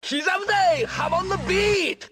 Kizamde! Hop on the beat!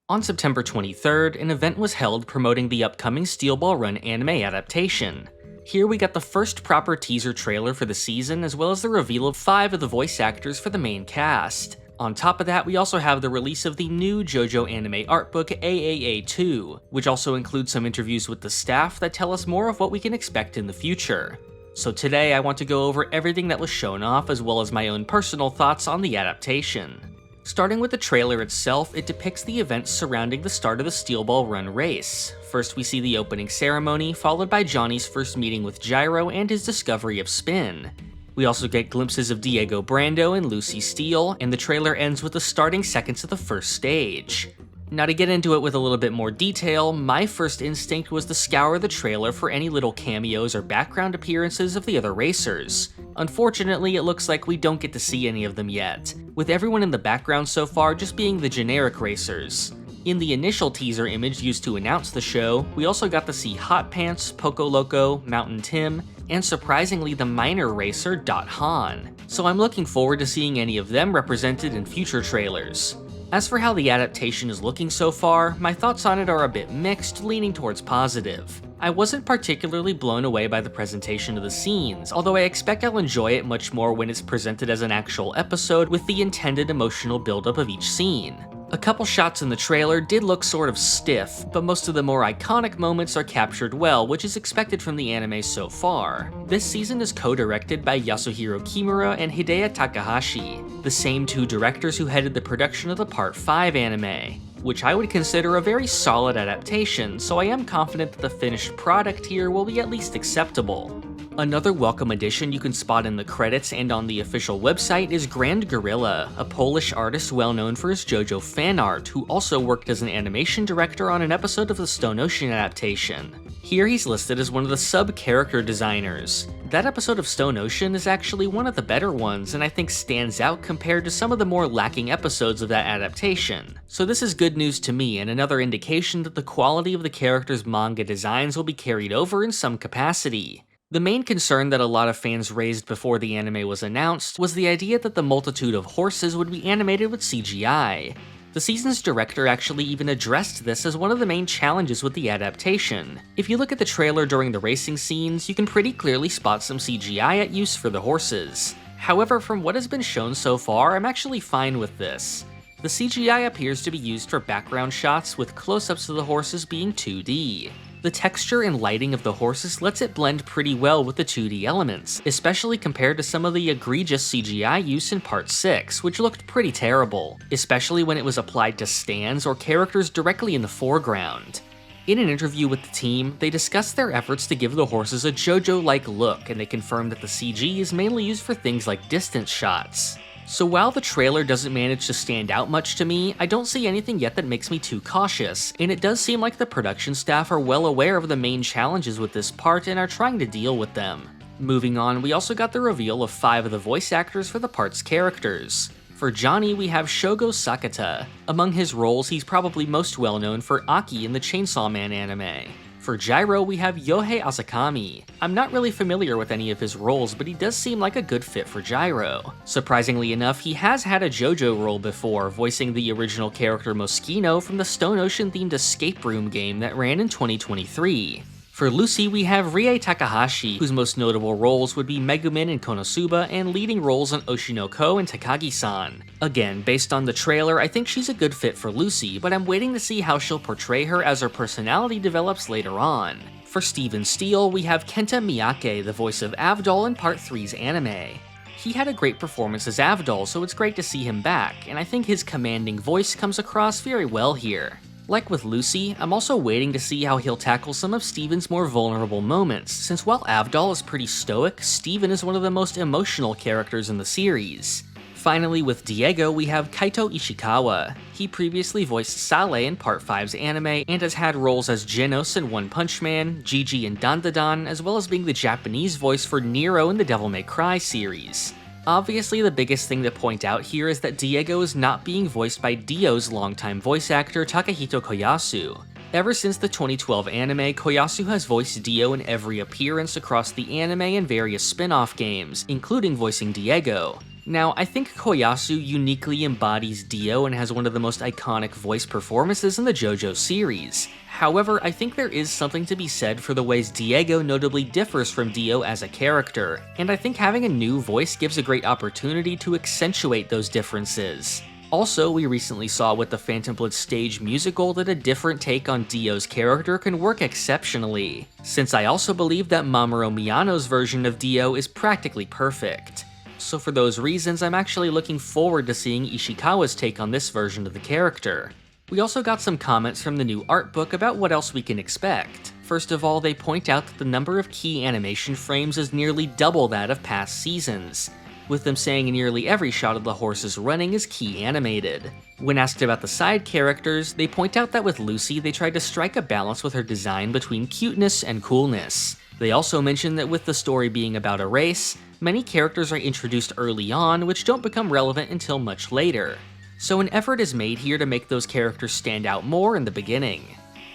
On September 23rd, an event was held promoting the upcoming Steel Ball Run anime adaptation. Here we got the first proper teaser trailer for the season, as well as the reveal of 5 of the voice actors for the main cast. On top of that, we also have the release of the new JoJo anime art book AAA 2, which also includes some interviews with the staff that tell us more of what we can expect in the future. So today I want to go over everything that was shown off, as well as my own personal thoughts on the adaptation. Starting with the trailer itself, it depicts the events surrounding the start of the Steel Ball Run race. First we see the opening ceremony, followed by Johnny's first meeting with Gyro and his discovery of Spin. We also get glimpses of Diego Brando and Lucy Steele, and the trailer ends with the starting seconds of the first stage. Now to get into it with a little bit more detail, my first instinct was to scour the trailer for any little cameos or background appearances of the other racers. Unfortunately, it looks like we don't get to see any of them yet, with everyone in the background so far just being the generic racers. In the initial teaser image used to announce the show, we also got to see Hot Pants, Poco Loco, Mountain Tim, and surprisingly the minor racer Dot Han, so I'm looking forward to seeing any of them represented in future trailers. As for how the adaptation is looking so far, my thoughts on it are a bit mixed, leaning towards positive. I wasn't particularly blown away by the presentation of the scenes, although I expect I'll enjoy it much more when it's presented as an actual episode with the intended emotional buildup of each scene. A couple shots in the trailer did look sort of stiff, but most of the more iconic moments are captured well, which is expected from the anime so far. This season is co-directed by Yasuhiro Kimura and Hideo Takahashi, the same 2 directors who headed the production of the Part 5 anime, which I would consider a very solid adaptation, so I am confident that the finished product here will be at least acceptable. Another welcome addition you can spot in the credits and on the official website is Grand Gorilla, a Polish artist well known for his JoJo fan art, who also worked as an animation director on an episode of the Stone Ocean adaptation. Here he's listed as one of the sub-character designers. That episode of Stone Ocean is actually one of the better ones, and I think stands out compared to some of the more lacking episodes of that adaptation. So this is good news to me, and another indication that the quality of the characters' manga designs will be carried over in some capacity. The main concern that a lot of fans raised before the anime was announced was the idea that the multitude of horses would be animated with CGI. The season's director actually even addressed this as one of the main challenges with the adaptation. If you look at the trailer during the racing scenes, you can pretty clearly spot some CGI at use for the horses. However, from what has been shown so far, I'm actually fine with this. The CGI appears to be used for background shots, with close-ups of the horses being 2D. The texture and lighting of the horses lets it blend pretty well with the 2D elements, especially compared to some of the egregious CGI use in Part 6, which looked pretty terrible, especially when it was applied to stands or characters directly in the foreground. In an interview with the team, they discussed their efforts to give the horses a JoJo-like look, and they confirmed that the CG is mainly used for things like distance shots. So while the trailer doesn't manage to stand out much to me, I don't see anything yet that makes me too cautious, and it does seem like the production staff are well aware of the main challenges with this part and are trying to deal with them. Moving on, we also got the reveal of 5 of the voice actors for the part's characters. For Johnny, we have Shogo Sakata. Among his roles, he's probably most well known for Aki in the Chainsaw Man anime. For Gyro, we have Yohei Asakami. I'm not really familiar with any of his roles, but he does seem like a good fit for Gyro. Surprisingly enough, he has had a JoJo role before, voicing the original character Moschino from the Stone Ocean-themed escape room game that ran in 2023. For Lucy, we have Rie Takahashi, whose most notable roles would be Megumin in Konosuba and leading roles on Oshinoko and Takagi-san. Again, based on the trailer, I think she's a good fit for Lucy, but I'm waiting to see how she'll portray her as her personality develops later on. For Steven Steele, we have Kenta Miyake, the voice of Avdol in Part 3's anime. He had a great performance as Avdol, so it's great to see him back, and I think his commanding voice comes across very well here. Like with Lucy, I'm also waiting to see how he'll tackle some of Steven's more vulnerable moments, since while Avdol is pretty stoic, Steven is one of the most emotional characters in the series. Finally, with Diego, we have Kaito Ishikawa. He previously voiced Sale in Part 5's anime, and has had roles as Genos in One Punch Man, Gigi in Dandadan, as well as being the Japanese voice for Nero in the Devil May Cry series. Obviously, the biggest thing to point out here is that Diego is not being voiced by Dio's longtime voice actor Takahito Koyasu. Ever since the 2012 anime, Koyasu has voiced Dio in every appearance across the anime and various spin-off games, including voicing Diego. Now, I think Koyasu uniquely embodies Dio and has one of the most iconic voice performances in the JoJo series. However, I think there is something to be said for the ways Diego notably differs from Dio as a character, and I think having a new voice gives a great opportunity to accentuate those differences. Also, we recently saw with the Phantom Blood stage musical that a different take on Dio's character can work exceptionally, since I also believe that Mamoru Miyano's version of Dio is practically perfect. So for those reasons, I'm actually looking forward to seeing Ishikawa's take on this version of the character. We also got some comments from the new art book about what else we can expect. First of all, they point out that the number of key animation frames is nearly double that of past seasons, with them saying nearly every shot of the horses running is key animated. When asked about the side characters, they point out that with Lucy they tried to strike a balance with her design between cuteness and coolness. They also mention that with the story being about a race, many characters are introduced early on which don't become relevant until much later. So an effort is made here to make those characters stand out more in the beginning.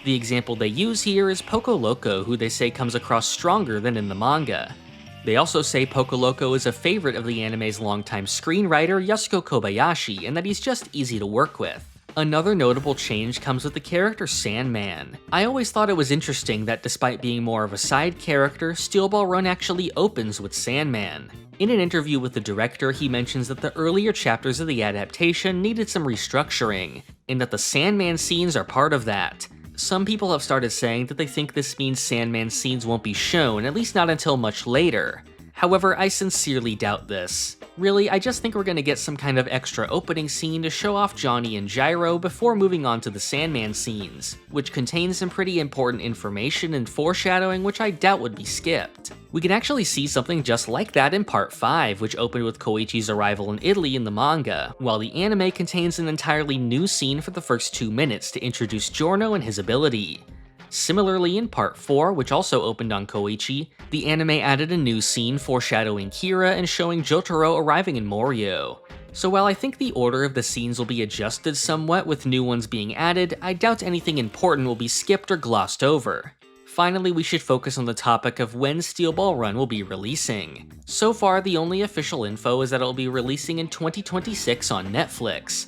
The example they use here is Poco Loco, who they say comes across stronger than in the manga. They also say Poco Loco is a favorite of the anime's longtime screenwriter Yasuko Kobayashi, and that he's just easy to work with. Another notable change comes with the character Sandman. I always thought it was interesting that despite being more of a side character, Steel Ball Run actually opens with Sandman. In an interview with the director, he mentions that the earlier chapters of the adaptation needed some restructuring, and that the Sandman scenes are part of that. Some people have started saying that they think this means Sandman scenes won't be shown, at least not until much later. However, I sincerely doubt this. Really, I just think we're gonna get some kind of extra opening scene to show off Johnny and Gyro before moving on to the Sandman scenes, which contains some pretty important information and foreshadowing which I doubt would be skipped. We can actually see something just like that in Part 5, which opened with Koichi's arrival in Italy in the manga, while the anime contains an entirely new scene for the first 2 minutes to introduce Giorno and his ability. Similarly, in Part 4, which also opened on Koichi, the anime added a new scene foreshadowing Kira and showing Jotaro arriving in Morio. So while I think the order of the scenes will be adjusted somewhat with new ones being added, I doubt anything important will be skipped or glossed over. Finally, we should focus on the topic of when Steel Ball Run will be releasing. So far, the only official info is that it will be releasing in 2026 on Netflix.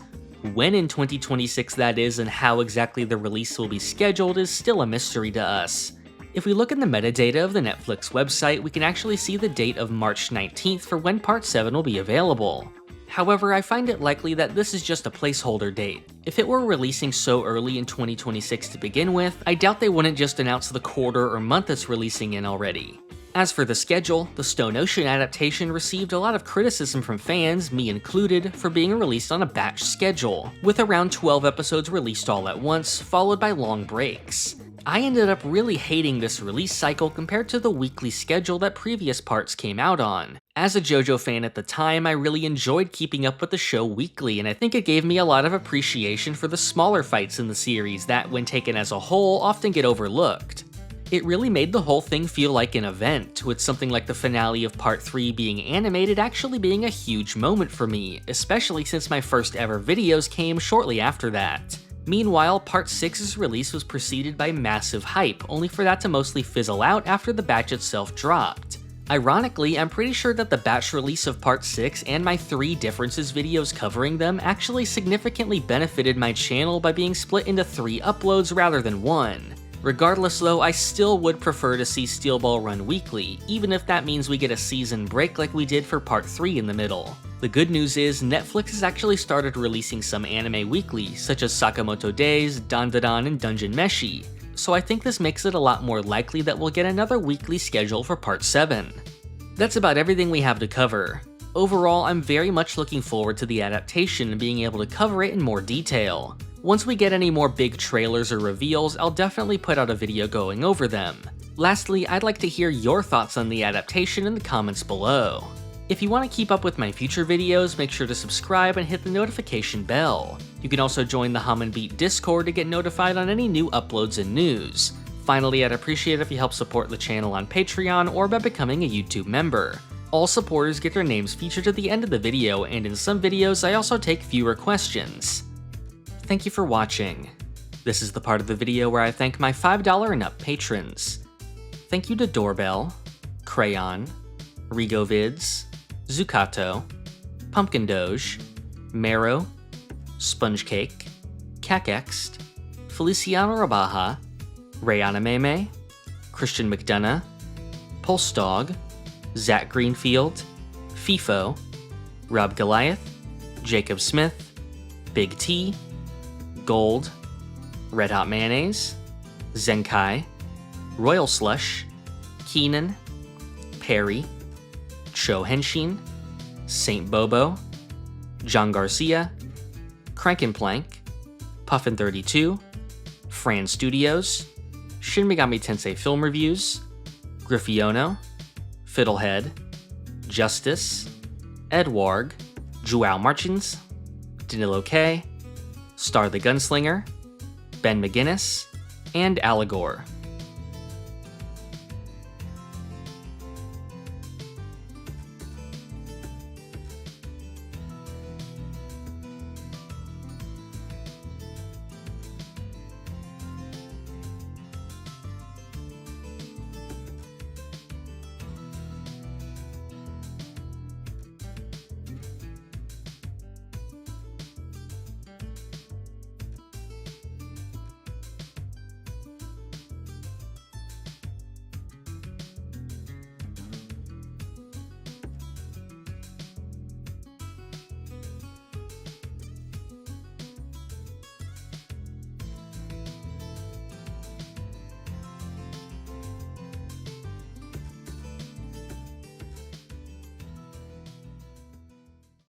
When in 2026 that is and how exactly the release will be scheduled is still a mystery to us. If we look in the metadata of the Netflix website, we can actually see the date of March 19th for when Part 7 will be available. However, I find it likely that this is just a placeholder date. If it were releasing so early in 2026 to begin with, I doubt they wouldn't just announce the quarter or month it's releasing in already. As for the schedule, the Stone Ocean adaptation received a lot of criticism from fans, me included, for being released on a batch schedule, with around 12 episodes released all at once, followed by long breaks. I ended up really hating this release cycle compared to the weekly schedule that previous parts came out on. As a JoJo fan at the time, I really enjoyed keeping up with the show weekly, and I think it gave me a lot of appreciation for the smaller fights in the series that, when taken as a whole, often get overlooked. It really made the whole thing feel like an event, with something like the finale of Part 3 being animated actually being a huge moment for me, especially since my first ever videos came shortly after that. Meanwhile, Part 6's release was preceded by massive hype, only for that to mostly fizzle out after the batch itself dropped. Ironically, I'm pretty sure that the batch release of Part 6 and my 3 differences videos covering them actually significantly benefited my channel by being split into 3 uploads rather than 1. Regardless though, I still would prefer to see Steel Ball Run weekly, even if that means we get a season break like we did for Part 3 in the middle. The good news is, Netflix has actually started releasing some anime weekly, such as Sakamoto Days, Dandadan, and Dungeon Meshi, so I think this makes it a lot more likely that we'll get another weekly schedule for Part 7. That's about everything we have to cover. Overall, I'm very much looking forward to the adaptation and being able to cover it in more detail. Once we get any more big trailers or reveals, I'll definitely put out a video going over them. Lastly, I'd like to hear your thoughts on the adaptation in the comments below. If you want to keep up with my future videos, make sure to subscribe and hit the notification bell. You can also join the Hum and Beat Discord to get notified on any new uploads and news. Finally, I'd appreciate if you help support the channel on Patreon or by becoming a YouTube member. All supporters get their names featured at the end of the video, and in some videos I also take viewer questions. Thank you for watching. This is the part of the video where I thank my $5 and up patrons. Thank you to Doorbell, Crayon, Rigovids, Zucato, Pumpkin Doge, Marrow, Sponge Cake, Cakext, Feliciano Rabaja, Rayana Meme, Christian McDonough, Pulse Dog, Zach Greenfield, FIFO, Rob Goliath, Jacob Smith, Big T, Gold, Red Hot Mayonnaise, Zenkai, Royal Slush, Keenan, Perry, Cho Henshin, Saint Bobo, John Garcia, Crankenplank, Puffin32, Fran Studios, Shin Megami Tensei Film Reviews, Griffiono, Fiddlehead, Justice, Edwarg, Joao Martins, Danilo K, Star the Gunslinger, Ben McGinnis, and Allegor.